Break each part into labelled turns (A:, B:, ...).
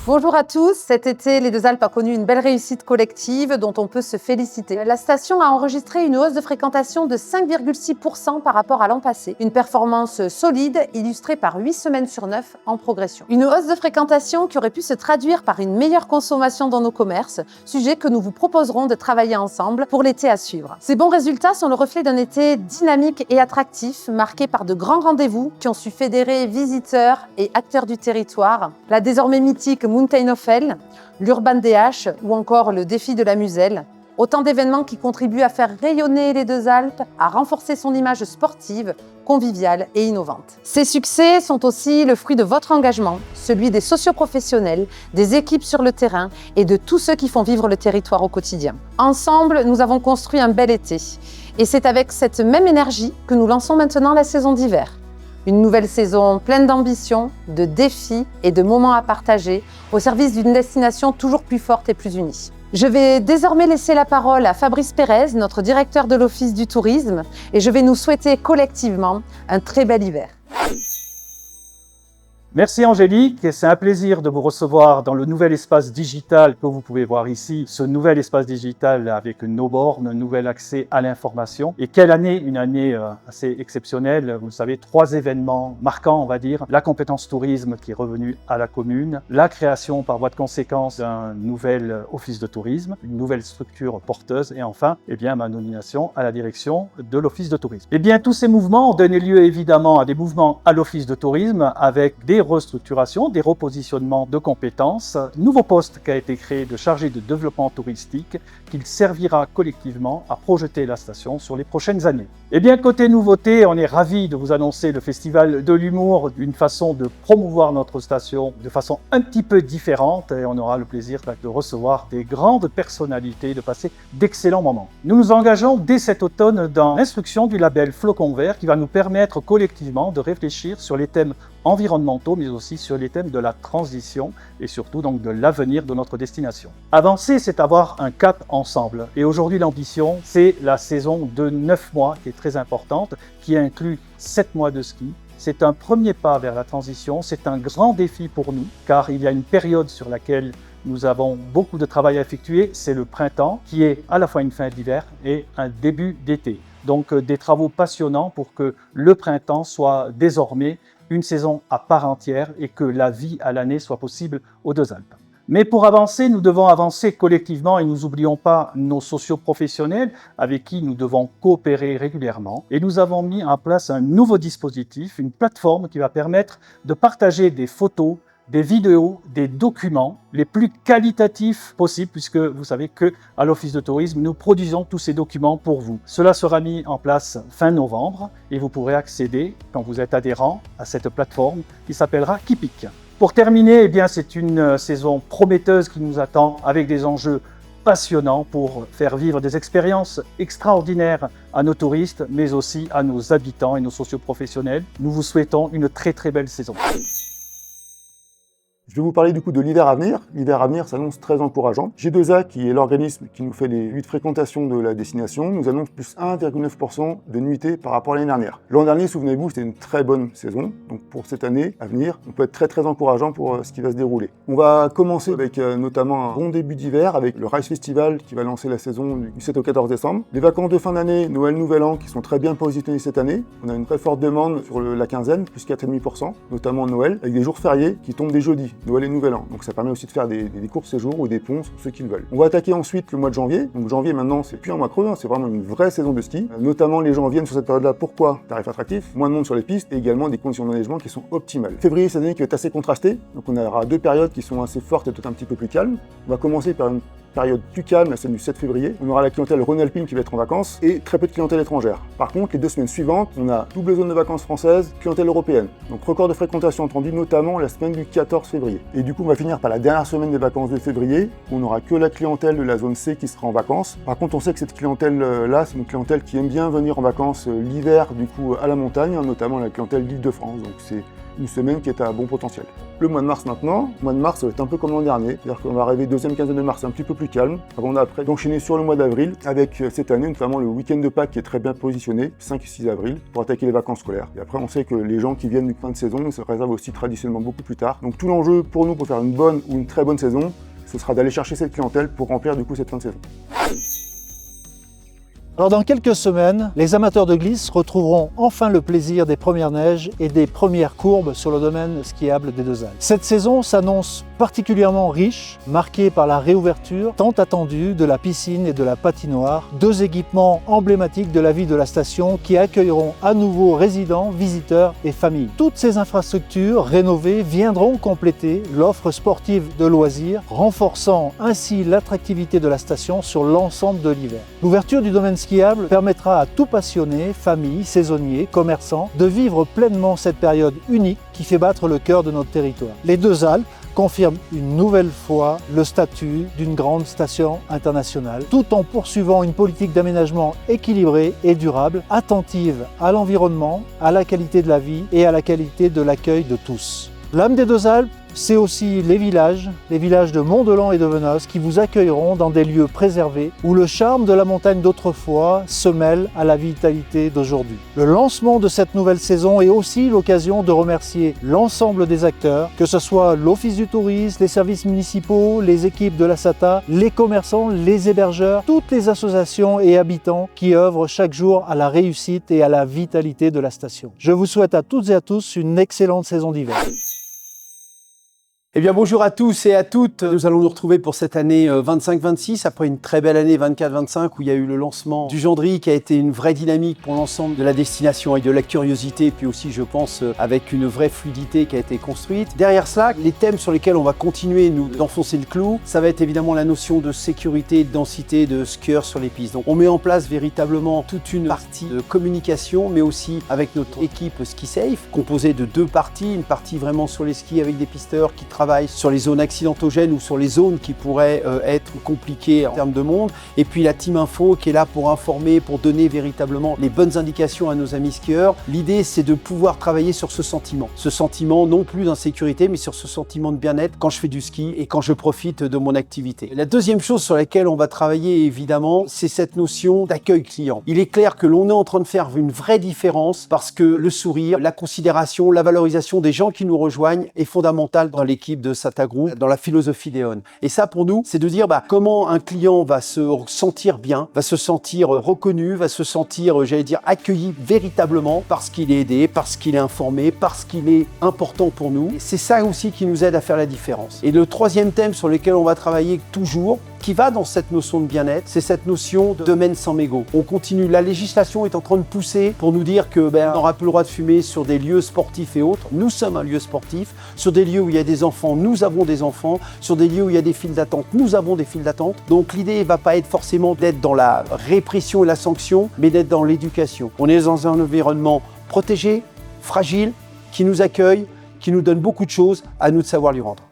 A: Bonjour à tous, cet été, les Deux Alpes a connu une belle réussite collective dont on peut se féliciter. La station a enregistré une hausse de fréquentation de 5,6% par rapport à l'an passé. Une performance solide illustrée par 8 semaines sur 9 en progression. Une hausse de fréquentation qui aurait pu se traduire par une meilleure consommation dans nos commerces, sujet que nous vous proposerons de travailler ensemble pour l'été à suivre. Ces bons résultats sont le reflet d'un été dynamique et attractif, marqué par de grands rendez-vous qui ont su fédérer visiteurs et acteurs du territoire. La désormais mythique Mountain of Hell, l'Urban DH ou encore le défi de la Muselle. Autant d'événements qui contribuent à faire rayonner les Deux Alpes, à renforcer son image sportive, conviviale et innovante. Ces succès sont aussi le fruit de votre engagement, celui des socioprofessionnels, des équipes sur le terrain et de tous ceux qui font vivre le territoire au quotidien. Ensemble, nous avons construit un bel été. Et c'est avec cette même énergie que nous lançons maintenant la saison d'hiver. Une nouvelle saison pleine d'ambition, de défis et de moments à partager au service d'une destination toujours plus forte et plus unie. Je vais désormais laisser la parole à Fabrice Pérez, notre directeur de l'Office du tourisme, et je vais nous souhaiter collectivement un très bel hiver.
B: Merci Angélique, et c'est un plaisir de vous recevoir dans le nouvel espace digital que vous pouvez voir ici. Ce nouvel espace digital avec nos bornes, un nouvel accès à l'information. Et quelle année, une année assez exceptionnelle. Vous le savez, 3 événements marquants, on va dire. La compétence tourisme qui est revenue à la commune, la création par voie de conséquence d'un nouvel office de tourisme, une nouvelle structure porteuse et enfin, ma nomination à la direction de l'office de tourisme. Tous ces mouvements ont donné lieu évidemment à des mouvements à l'office de tourisme avec des restructurations, des repositionnements de compétences, nouveau poste qui a été créé de chargé de développement touristique qui servira collectivement à projeter la station sur les prochaines années. Côté nouveauté, on est ravis de vous annoncer le Festival de l'humour, une façon de promouvoir notre station de façon un petit peu différente et on aura le plaisir de recevoir des grandes personnalités, de passer d'excellents moments. Nous nous engageons dès cet automne dans l'instruction du label Flocon Vert qui va nous permettre collectivement de réfléchir sur les thèmes environnementaux, mais aussi sur les thèmes de la transition et surtout donc de l'avenir de notre destination. Avancer, c'est avoir un cap ensemble. Et aujourd'hui, l'ambition, c'est la saison de 9 mois qui est très importante, qui inclut 7 mois de ski. C'est un premier pas vers la transition, c'est un grand défi pour nous, car il y a une période sur laquelle nous avons beaucoup de travail à effectuer, c'est le printemps, qui est à la fois une fin d'hiver et un début d'été. Donc des travaux passionnants pour que le printemps soit désormais une saison à part entière et que la vie à l'année soit possible aux Deux Alpes. Mais pour avancer, nous devons avancer collectivement et nous n'oublions pas nos socioprofessionnels avec qui nous devons coopérer régulièrement. Et nous avons mis en place un nouveau dispositif, une plateforme qui va permettre de partager des photos, des vidéos, des documents les plus qualitatifs possibles puisque vous savez qu'à l'Office de tourisme, nous produisons tous ces documents pour vous. Cela sera mis en place fin novembre et vous pourrez accéder, quand vous êtes adhérent, à cette plateforme qui s'appellera Kipik. Pour terminer, c'est une saison prometteuse qui nous attend avec des enjeux passionnants pour faire vivre des expériences extraordinaires à nos touristes, mais aussi à nos habitants et nos socioprofessionnels. Nous vous souhaitons une très très belle saison.
C: Je vais vous parler du coup de l'hiver à venir. L'hiver à venir s'annonce très encourageant. G2A, qui est l'organisme qui nous fait les 8 fréquentations de la destination, nous annonce plus 1,9% de nuitées par rapport à l'année dernière. L'an dernier, souvenez-vous, c'était une très bonne saison. Donc pour cette année à venir, on peut être très très encourageant pour ce qui va se dérouler. On va commencer avec notamment un bon début d'hiver avec le Rise Festival qui va lancer la saison du 7 au 14 décembre. Les vacances de fin d'année, Noël, Nouvel An qui sont très bien positionnées cette année. On a une très forte demande sur la quinzaine, plus 4,5%, notamment Noël, avec des jours fériés qui tombent des jeudis. Noël et Nouvel An. Donc ça permet aussi de faire des courts séjours ou des ponts pour ceux qui le veulent. On va attaquer ensuite le mois de janvier. Donc janvier maintenant c'est plus un mois creux, c'est vraiment une vraie saison de ski. Notamment les gens viennent sur cette période-là. Pourquoi? Tarif attractif, moins de monde sur les pistes et également des conditions d'enneigement qui sont optimales. Février cette année qui va être assez contrasté. Donc on aura 2 périodes qui sont assez fortes et peut-être un petit peu plus calmes. On va commencer par une période plus calme, celle du 7 février. On aura la clientèle Rhône-Alpine qui va être en vacances et très peu de clientèle étrangère. Par contre, les 2 semaines suivantes, on a double zone de vacances française, clientèle européenne. Donc record de fréquentation attendu notamment la semaine du 14 février. Et du coup, on va finir par la dernière semaine des vacances de février. On n'aura que la clientèle de la zone C qui sera en vacances. Par contre, on sait que cette clientèle-là, c'est une clientèle qui aime bien venir en vacances l'hiver, du coup, à la montagne, notamment la clientèle d'Île-de-France. Donc c'est une semaine qui est à bon potentiel. Le mois de mars maintenant, le mois de mars ça va être un peu comme l'an dernier, c'est-à-dire qu'on va arriver deuxième quinzaine de mars un petit peu plus calme, avant après d'enchaîner sur le mois d'avril avec cette année notamment le week-end de Pâques qui est très bien positionné, 5 et 6 avril, pour attaquer les vacances scolaires. Et après on sait que les gens qui viennent du fin de saison se réservent aussi traditionnellement beaucoup plus tard. Donc tout l'enjeu pour nous pour faire une bonne ou une très bonne saison, ce sera d'aller chercher cette clientèle pour remplir du coup cette fin de saison.
D: Alors dans quelques semaines, les amateurs de glisse retrouveront enfin le plaisir des premières neiges et des premières courbes sur le domaine skiable des Deux Alpes. Cette saison s'annonce particulièrement riche, marquée par la réouverture tant attendue de la piscine et de la patinoire, deux équipements emblématiques de la vie de la station qui accueilleront à nouveau résidents, visiteurs et familles. Toutes ces infrastructures rénovées viendront compléter l'offre sportive de loisirs, renforçant ainsi l'attractivité de la station sur l'ensemble de l'hiver. L'ouverture du domaine skiable permettra à tout passionné, famille, saisonnier, commerçant de vivre pleinement cette période unique qui fait battre le cœur de notre territoire. Les Deux Alpes confirment une nouvelle fois le statut d'une grande station internationale, tout en poursuivant une politique d'aménagement équilibrée et durable, attentive à l'environnement, à la qualité de la vie et à la qualité de l'accueil de tous. L'âme des Deux Alpes, c'est aussi les villages de Mont-Delans et de Venoz qui vous accueilleront dans des lieux préservés où le charme de la montagne d'autrefois se mêle à la vitalité d'aujourd'hui. Le lancement de cette nouvelle saison est aussi l'occasion de remercier l'ensemble des acteurs, que ce soit l'Office du tourisme, les services municipaux, les équipes de la SATA, les commerçants, les hébergeurs, toutes les associations et habitants qui œuvrent chaque jour à la réussite et à la vitalité de la station. Je vous souhaite à toutes et à tous une excellente saison d'hiver.
E: Eh bien bonjour à tous et à toutes, nous allons nous retrouver pour cette année 25-26, après une très belle année 24-25 où il y a eu le lancement du Gendry qui a été une vraie dynamique pour l'ensemble de la destination et de la curiosité, puis aussi je pense avec une vraie fluidité qui a été construite. Derrière cela, les thèmes sur lesquels on va continuer nous d'enfoncer le clou, ça va être évidemment la notion de sécurité et de densité de skieurs sur les pistes. Donc on met en place véritablement toute une partie de communication, mais aussi avec notre équipe Ski Safe, composée de deux parties, une partie vraiment sur les skis avec des pisteurs qui travaillent sur les zones accidentogènes ou sur les zones qui pourraient être compliquées en termes de monde. Et puis la team info qui est là pour informer, pour donner véritablement les bonnes indications à nos amis skieurs. L'idée, c'est de pouvoir travailler sur ce sentiment. Ce sentiment non plus d'insécurité, mais sur ce sentiment de bien-être quand je fais du ski et quand je profite de mon activité. La deuxième chose sur laquelle on va travailler évidemment, c'est cette notion d'accueil client. Il est clair que l'on est en train de faire une vraie différence parce que le sourire, la considération, la valorisation des gens qui nous rejoignent est fondamentale dans l'équipe de SATA Group, dans la philosophie d'E.ON. Et ça pour nous, c'est de dire comment un client va se sentir bien, va se sentir reconnu, va se sentir, j'allais dire, accueilli véritablement parce qu'il est aidé, parce qu'il est informé, parce qu'il est important pour nous. Et c'est ça aussi qui nous aide à faire la différence. Et le troisième thème sur lequel on va travailler toujours, qui va dans cette notion de bien-être, c'est cette notion de domaine sans mégots. On continue, la législation est en train de pousser pour nous dire que on n'aura plus le droit de fumer sur des lieux sportifs et autres. Nous sommes un lieu sportif, sur des lieux où il y a des enfants, nous avons des enfants, sur des lieux où il y a des files d'attente, nous avons des files d'attente. Donc l'idée ne va pas être forcément d'être dans la répression et la sanction, mais d'être dans l'éducation. On est dans un environnement protégé, fragile, qui nous accueille, qui nous donne beaucoup de choses, à nous de savoir lui rendre.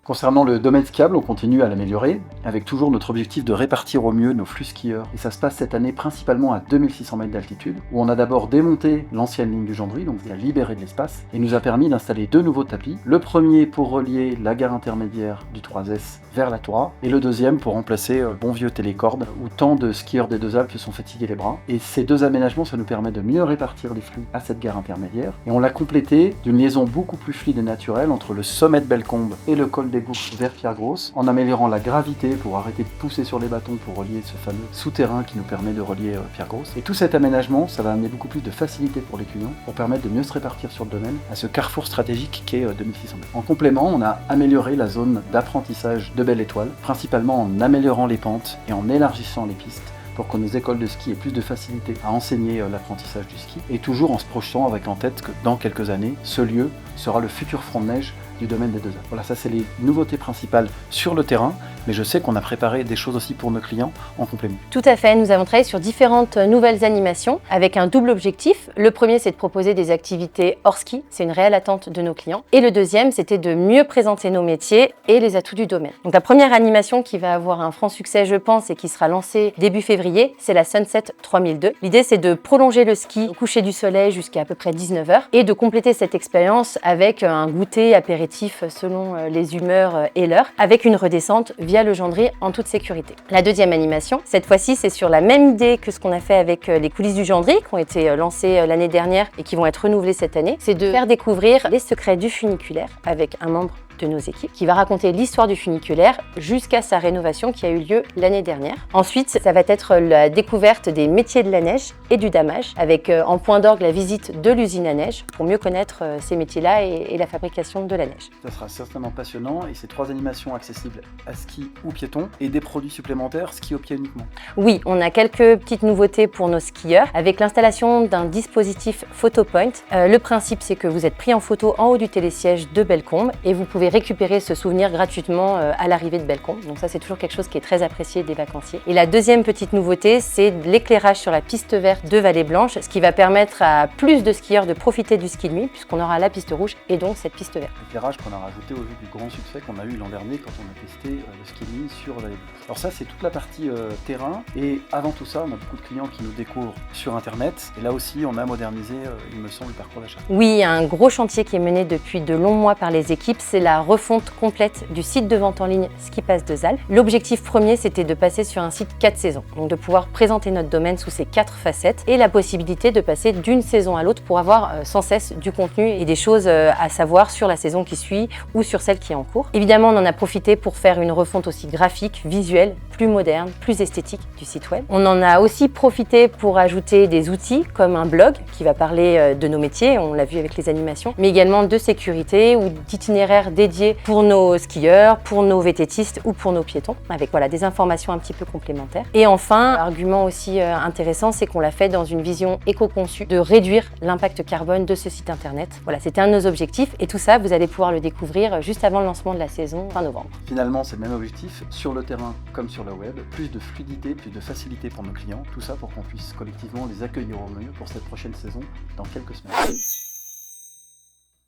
F: Concernant le domaine skiable, on continue à l'améliorer, avec toujours notre objectif de répartir au mieux nos flux skieurs. Et ça se passe cette année principalement à 2600 mètres d'altitude, où on a d'abord démonté l'ancienne ligne du Gendry, donc qui a libéré de l'espace, et nous a permis d'installer deux nouveaux tapis. Le premier pour relier la gare intermédiaire du 3S vers la Toura, et le deuxième pour remplacer le bon vieux télécorde, où tant de skieurs des Deux Alpes se sont fatigués les bras. Et ces deux aménagements, ça nous permet de mieux répartir les flux à cette gare intermédiaire. Et on l'a complété d'une liaison beaucoup plus fluide et naturelle entre le sommet de Bellecombe et le col des Gouffres vers Pierre-Grosse, en améliorant la gravité pour arrêter de pousser sur les bâtons pour relier ce fameux souterrain qui nous permet de relier Pierre-Grosse. Et tout cet aménagement, ça va amener beaucoup plus de facilité pour les clients, pour permettre de mieux se répartir sur le domaine à ce carrefour stratégique qu'est 2600 mètres. En complément, on a amélioré la zone d'apprentissage de Belle Étoile, principalement en améliorant les pentes et en élargissant les pistes, pour que nos écoles de ski aient plus de facilité à enseigner l'apprentissage du ski, et toujours en se projetant avec en tête que dans quelques années, ce lieu sera le futur front de neige du domaine des Deux Alpes. Voilà, ça c'est les nouveautés principales sur le terrain, mais je sais qu'on a préparé des choses aussi pour nos clients en complément.
G: Tout à fait, nous avons travaillé sur différentes nouvelles animations avec un double objectif. Le premier, c'est de proposer des activités hors ski, c'est une réelle attente de nos clients. Et le deuxième, c'était de mieux présenter nos métiers et les atouts du domaine. Donc la première animation qui va avoir un franc succès, je pense, et qui sera lancée début février, c'est la Sunset 3002. L'idée, c'est de prolonger le ski au coucher du soleil jusqu'à peu près 19h et de compléter cette expérience avec un goûter apéritif selon les humeurs et l'heure, avec une redescente via le Gendry en toute sécurité. La deuxième animation, cette fois-ci, c'est sur la même idée que ce qu'on a fait avec les coulisses du Gendry, qui ont été lancées l'année dernière et qui vont être renouvelées cette année. C'est de faire découvrir les secrets du funiculaire avec un membre de nos équipes qui va raconter l'histoire du funiculaire jusqu'à sa rénovation qui a eu lieu l'année dernière. Ensuite, ça va être la découverte des métiers de la neige et du damage avec en point d'orgue la visite de l'usine à neige pour mieux connaître ces métiers-là et la fabrication de la neige.
F: Ça sera certainement passionnant et c'est 3 animations accessibles à ski ou piéton et des produits supplémentaires ski au pied uniquement.
G: Oui, on a quelques petites nouveautés pour nos skieurs avec l'installation d'un dispositif PhotoPoint. Le principe, c'est que vous êtes pris en photo en haut du télésiège de Bellecombe et vous pouvez récupérer ce souvenir gratuitement à l'arrivée de Bellecombe. Donc ça, c'est toujours quelque chose qui est très apprécié des vacanciers. Et la deuxième petite nouveauté, c'est l'éclairage sur la piste verte de Vallée Blanche, ce qui va permettre à plus de skieurs de profiter du ski de nuit puisqu'on aura la piste rouge et donc cette piste verte.
F: L'éclairage qu'on a rajouté au vu du grand succès qu'on a eu l'an dernier quand on a testé le ski de nuit sur Vallée Blanche. Alors ça, c'est toute la partie terrain et avant tout ça, on a beaucoup de clients qui nous découvrent sur Internet et là aussi, on a modernisé, il me semble, le parcours d'achat.
G: Oui, il y a un gros chantier qui est mené depuis de longs mois par les équipes, c'est la refonte complète du site de vente en ligne Ski Pass Deux Alpes. L'objectif premier, c'était de passer sur un site 4 saisons, donc de pouvoir présenter notre domaine sous ces 4 facettes et la possibilité de passer d'une saison à l'autre pour avoir sans cesse du contenu et des choses à savoir sur la saison qui suit ou sur celle qui est en cours. Évidemment, on en a profité pour faire une refonte aussi graphique, visuelle, plus moderne, plus esthétique du site web. On en a aussi profité pour ajouter des outils comme un blog qui va parler de nos métiers, on l'a vu avec les animations, mais également de sécurité ou d'itinéraires dédiés pour nos skieurs, pour nos VTTistes ou pour nos piétons, avec voilà, des informations un petit peu complémentaires. Et enfin, argument aussi intéressant, c'est qu'on l'a fait dans une vision éco-conçue de réduire l'impact carbone de ce site internet. Voilà, c'était un de nos objectifs et tout ça, vous allez pouvoir le découvrir juste avant le lancement de la saison fin novembre.
F: Finalement, c'est le même objectif sur le terrain comme sur le web, plus de fluidité, plus de facilité pour nos clients, tout ça pour qu'on puisse collectivement les accueillir au mieux pour cette prochaine saison dans quelques semaines.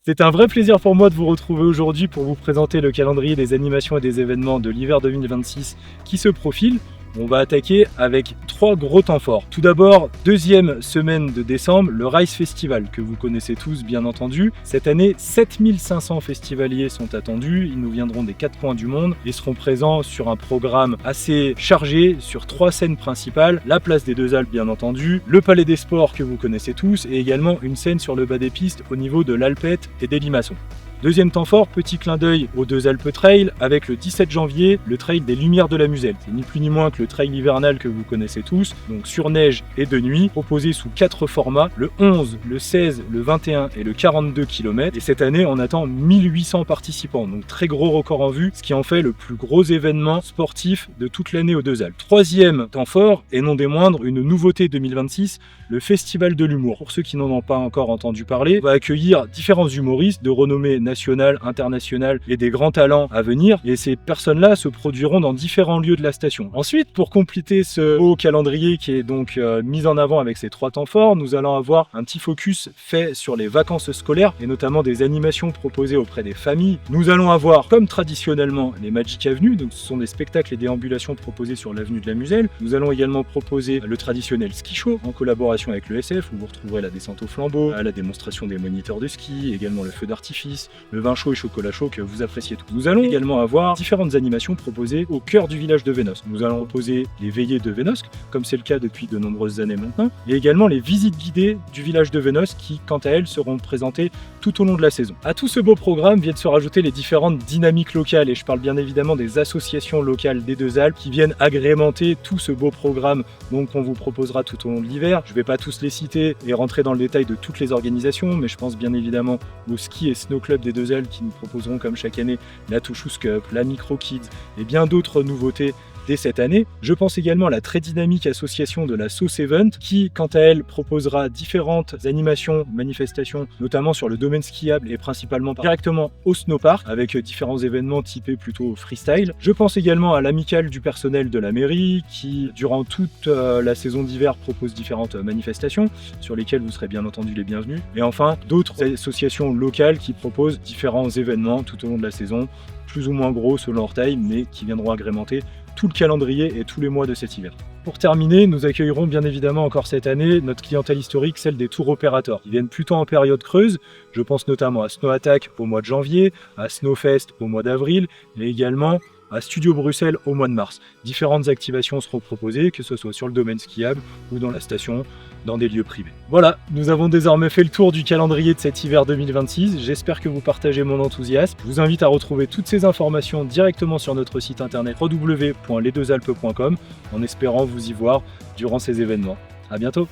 B: C'est un vrai plaisir pour moi de vous retrouver aujourd'hui pour vous présenter le calendrier des animations et des événements de l'hiver 2026 qui se profile. On va attaquer avec 3 gros temps forts. Tout d'abord, deuxième semaine de décembre, le Rise Festival, que vous connaissez tous bien entendu. Cette année, 7500 festivaliers sont attendus, ils nous viendront des 4 coins du monde et seront présents sur un programme assez chargé sur 3 scènes principales, la place des Deux Alpes bien entendu, le Palais des Sports que vous connaissez tous et également une scène sur le bas des pistes au niveau de l'Alpette et des Limaçons. Deuxième temps fort, petit clin d'œil aux Deux Alpes Trail avec le 17 janvier, le trail des Lumières de la Muselle. C'est ni plus ni moins que le trail hivernal que vous connaissez tous, donc sur neige et de nuit, proposé sous 4 formats, le 11, le 16, le 21 et le 42 km. Et cette année, on attend 1800 participants, donc très gros record en vue, ce qui en fait le plus gros événement sportif de toute l'année aux Deux Alpes. Troisième temps fort, et non des moindres, une nouveauté 2026, le Festival de l'humour. Pour ceux qui n'en ont pas encore entendu parler, on va accueillir différents humoristes de renommée nationale, internationale et des grands talents à venir. Et ces personnes-là se produiront dans différents lieux de la station. Ensuite, pour compléter ce beau calendrier qui est donc mis en avant avec ces 3 temps forts, nous allons avoir un petit focus fait sur les vacances scolaires et notamment des animations proposées auprès des familles. Nous allons avoir, comme traditionnellement, les Magic Avenues, donc ce sont des spectacles et déambulations proposés sur l'avenue de la Muselle. Nous allons également proposer le traditionnel ski show en collaboration avec le SF, où vous retrouverez la descente au flambeau, la démonstration des moniteurs de ski, également le feu d'artifice, le vin chaud et chocolat chaud que vous appréciez tous. Nous allons également avoir différentes animations proposées au cœur du village de Vénosque. Nous allons proposer les veillées de Vénosque, comme c'est le cas depuis de nombreuses années maintenant, et également les visites guidées du village de Vénosque qui, quant à elles, seront présentées tout au long de la saison. À tout ce beau programme viennent se rajouter les différentes dynamiques locales, et je parle bien évidemment des associations locales des Deux Alpes qui viennent agrémenter tout ce beau programme donc on vous proposera tout au long de l'hiver. Je ne vais pas tous les citer et rentrer dans le détail de toutes les organisations, mais je pense bien évidemment au Ski et Snow Club des Deux Alpes qui nous proposeront comme chaque année la Touchous Cup, la Micro Kids et bien d'autres nouveautés
H: dès cette année. Je pense également à la très dynamique association de la Sauce Event qui, quant à elle, proposera différentes animations, manifestations, notamment sur le domaine skiable et principalement directement au snowpark avec différents événements typés plutôt freestyle. Je pense également à l'amicale du personnel de la mairie qui, durant toute la saison d'hiver, propose différentes manifestations sur lesquelles vous serez bien entendu les bienvenus. Et enfin, d'autres associations locales qui proposent différents événements tout au long de la saison, plus ou moins gros selon leur taille, mais qui viendront agrémenter tout le calendrier et tous les mois de cet hiver. Pour terminer, nous accueillerons bien évidemment encore cette année notre clientèle historique, celle des tours opérateurs. Ils viennent plutôt en période creuse, je pense notamment à Snow Attack au mois de janvier, à Snowfest au mois d'avril et également à Studio Bruxelles au mois de mars. Différentes activations seront proposées, que ce soit sur le domaine skiable ou dans la station, dans des lieux privés. Voilà, nous avons désormais fait le tour du calendrier de cet hiver 2026. J'espère que vous partagez mon enthousiasme. Je vous invite à retrouver toutes ces informations directement sur notre site internet www.lesdeuxalpes.com en espérant vous y voir durant ces événements. À bientôt!